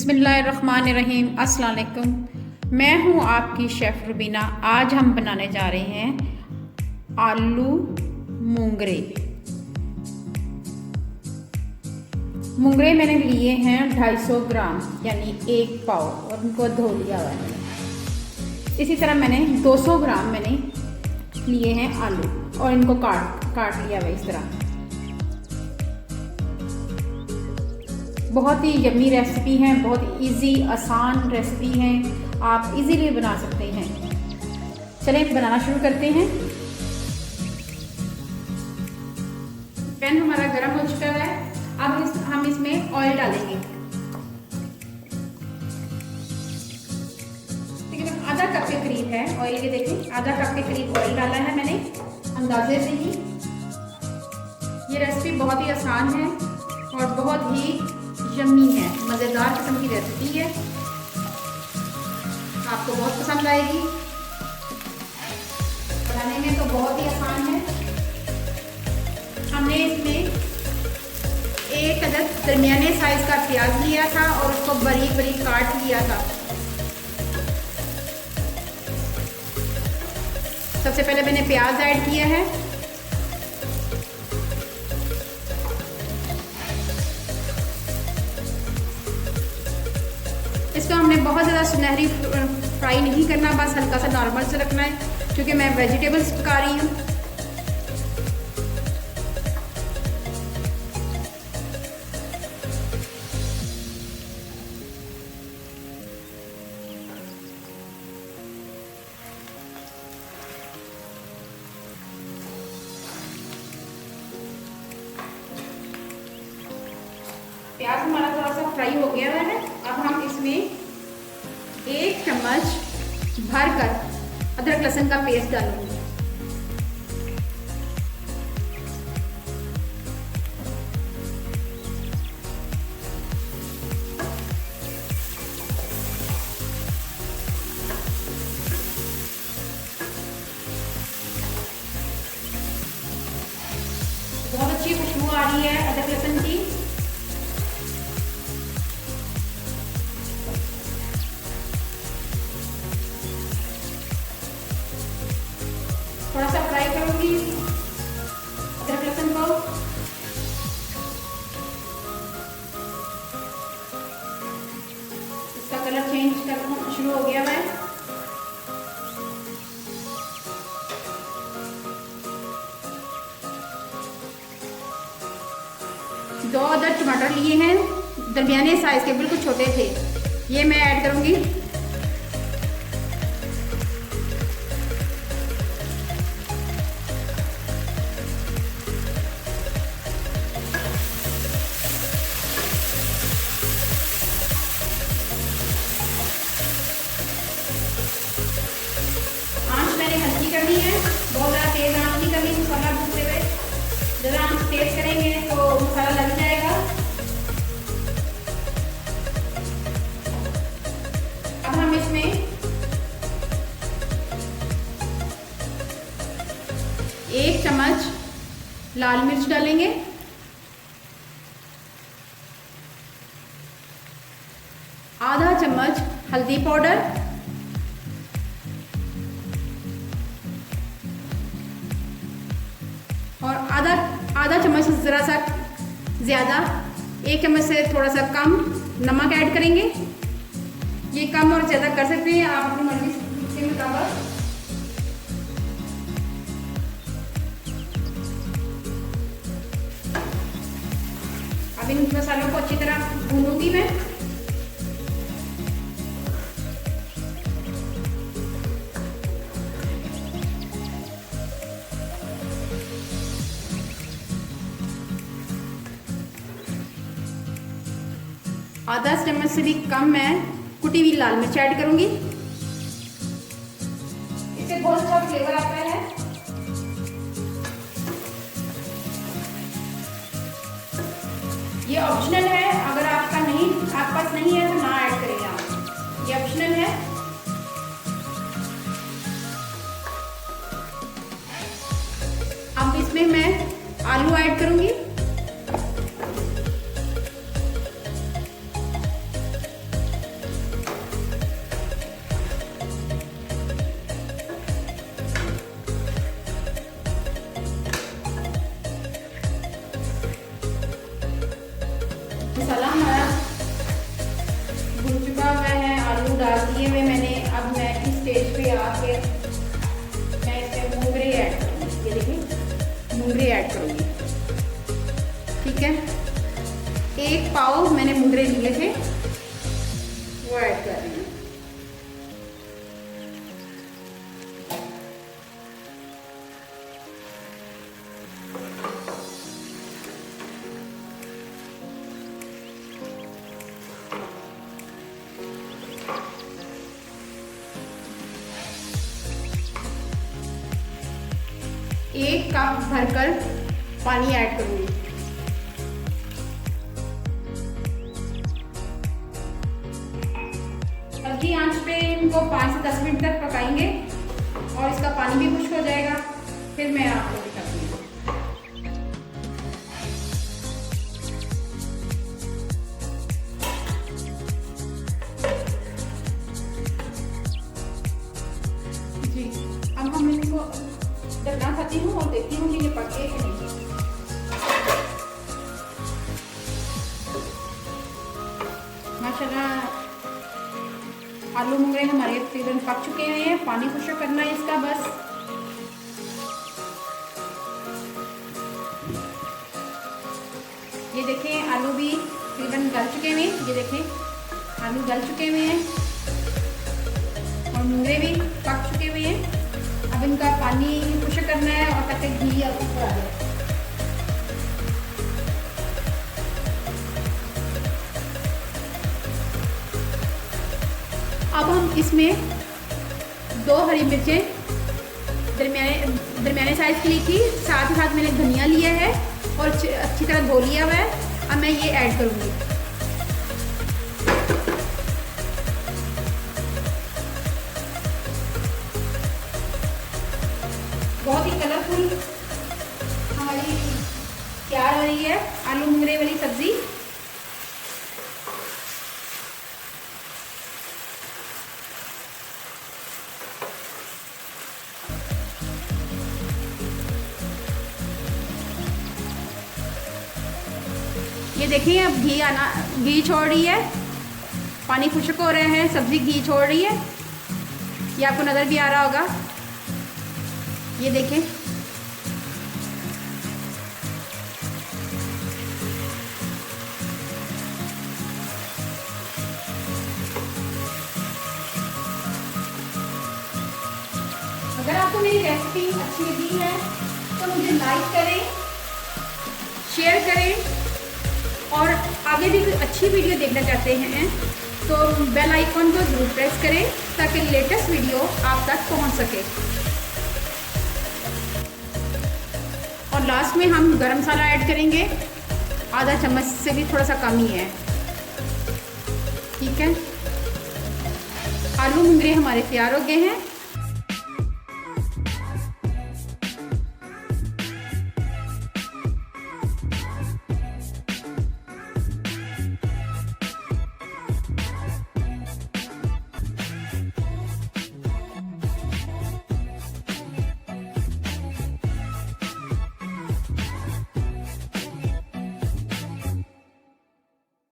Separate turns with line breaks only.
बिस्मिल्लाहिर्रहमानिर्रहीम। अस्सलाम वालेकुम। मैं हूँ आपकी शेफ़ रुबीना। आज हम बनाने जा रहे हैं आलू मूंगरे। मूंगरे मैंने लिए हैं 250 ग्राम यानी 1 पाव और उनको धो लिया हुआ है। इसी तरह मैंने 200 ग्राम मैंने लिए हैं आलू और इनको काट लिया हुआ इस तरह। बहुत ही यम्मी रेसिपी है, बहुत इजी आसान रेसिपी है, आप इजीली बना सकते हैं। चलें बनाना शुरू करते हैं। पैन हमारा गर्म हो चुका है। अब हम इसमें ऑयल डालेंगे। तकरीबन आधा कप के करीब है ऑयल। ये देखिए आधा कप के करीब ऑयल डाला है मैंने अंदाजे से ही। ये रेसिपी बहुत ही आसान है और बहुत ही यम्मी है, मज़ेदार किस्म की रेसिपी है, आपको बहुत पसंद आएगी। बनाने में तो बहुत ही आसान है। हमने इसमें एक अदद दरमियाने साइज का प्याज लिया था और उसको बारीक बारीक काट लिया था। सबसे पहले मैंने प्याज ऐड किया है। इसको हमने बहुत ज़्यादा सुनहरी फ्राई नहीं करना, बस हल्का सा नॉर्मल से रखना है क्योंकि मैं वेजिटेबल्स पका रही हूँ। प्याज हमारा थोड़ा सा फ्राई हो गया है। अब हम इसमें 1 चम्मच भरकर अदरक लहसुन का पेस्ट डालूंगी। बहुत अच्छी खुशबू आ रही है अदरक लहसुन की। थोड़ा सा फ्राई करूंगी अदरक लहसुन को। इसका कलर चेंज करना शुरू हो गया है। दो अदर टमाटर लिए हैं, दरमियाने साइज के, बिल्कुल छोटे थे, ये मैं ऐड करूंगी। हल्की करनी है, बहुत ज़्यादा तेज आंच नहीं करनी। मसाला भूनते हुए ज़रा आंच तेज करेंगे तो मसाला लग जाएगा। अब हम इसमें एक चम्मच लाल मिर्च डालेंगे, आधा चम्मच हल्दी पाउडर, और आधा चम्मच से ज़रा सा ज़्यादा, 1 चम्मच से थोड़ा सा कम नमक ऐड करेंगे। ये कम और ज़्यादा कर सकते हैं आप अपनी मर्जी के मुताबिक। अब इन मसालों को अच्छी तरह भूनूंगी मैं। आधा चम्मच से भी कम मैं कुटी हुई लाल मिर्च ऐड करूंगी। इससे बहुत अच्छा फ्लेवर आता है। ये ऑप्शनल है, अगर आपके पास नहीं है तो ना ऐड करेंगे आप, ये ऑप्शनल है। अब इसमें मैं आलू ऐड करूंगी। मसाला हमारा भुन चुका हुआ है, आलू डाल दिए हुए मैंने। अब मैं इस स्टेज पे आके मैं इसमें मोंगरे ऐड करूँगी। ये देखिए मोंगरे ऐड करूँगी, ठीक है। 1 पाव मैंने मोंगरे लिए थे, वो ऐड कर रही हूँ। एक कप भरकर पानी ऐड करूंगी। हल्की आंच पे इनको 5 से 10 मिनट तक पकाएंगे और इसका पानी भी खुश्क हो जाएगा, फिर मैं आपको दिखाती हूँ। जी, अब हम इनको ढकना खाती हूँ और देखती हूँ कि ये पके कि नहीं। माशाल्लाह आलू मोंगरे हमारे तकरीबन पक चुके हैं। पानी खुश्क करना है इसका बस। ये देखें आलू भी तकरीबन गल चुके हुए हैं। ये देखें आलू गल चुके हुए हैं और मोंगरे भी पक चुके हुए हैं। अब इनका पानी खुश्क करना है और तब तक घी ऊपर आ जाए। अब हम इसमें 2 हरी मिर्चें दरमियाने साइज की ली थी, साथ ही साथ मैंने धनिया लिया है और अच्छी तरह धो लिया हुआ है। अब मैं ये ऐड करूँगी। बहुत ही कलरफुल हमारी तैयार हो रही है आलू मोंगरे वाली सब्जी। ये देखिए अब घी छोड़ रही है, पानी खुश्क हो रहे हैं, सब्जी घी छोड़ रही है। ये आपको नज़र भी आ रहा होगा। ये देखें अगर आपको मेरी रेसिपी अच्छी लगी है तो मुझे लाइक करें, शेयर करें और आगे भी कोई अच्छी वीडियो देखना चाहते हैं तो बेल आइकॉन को जरूर प्रेस करें ताकि लेटेस्ट वीडियो आप तक पहुंच सके। और लास्ट में हम गरम मसाला ऐड करेंगे, आधा चम्मच से भी थोड़ा सा कम ही है, ठीक है। आलू मोंगरे हमारे तैयार हो गए हैं।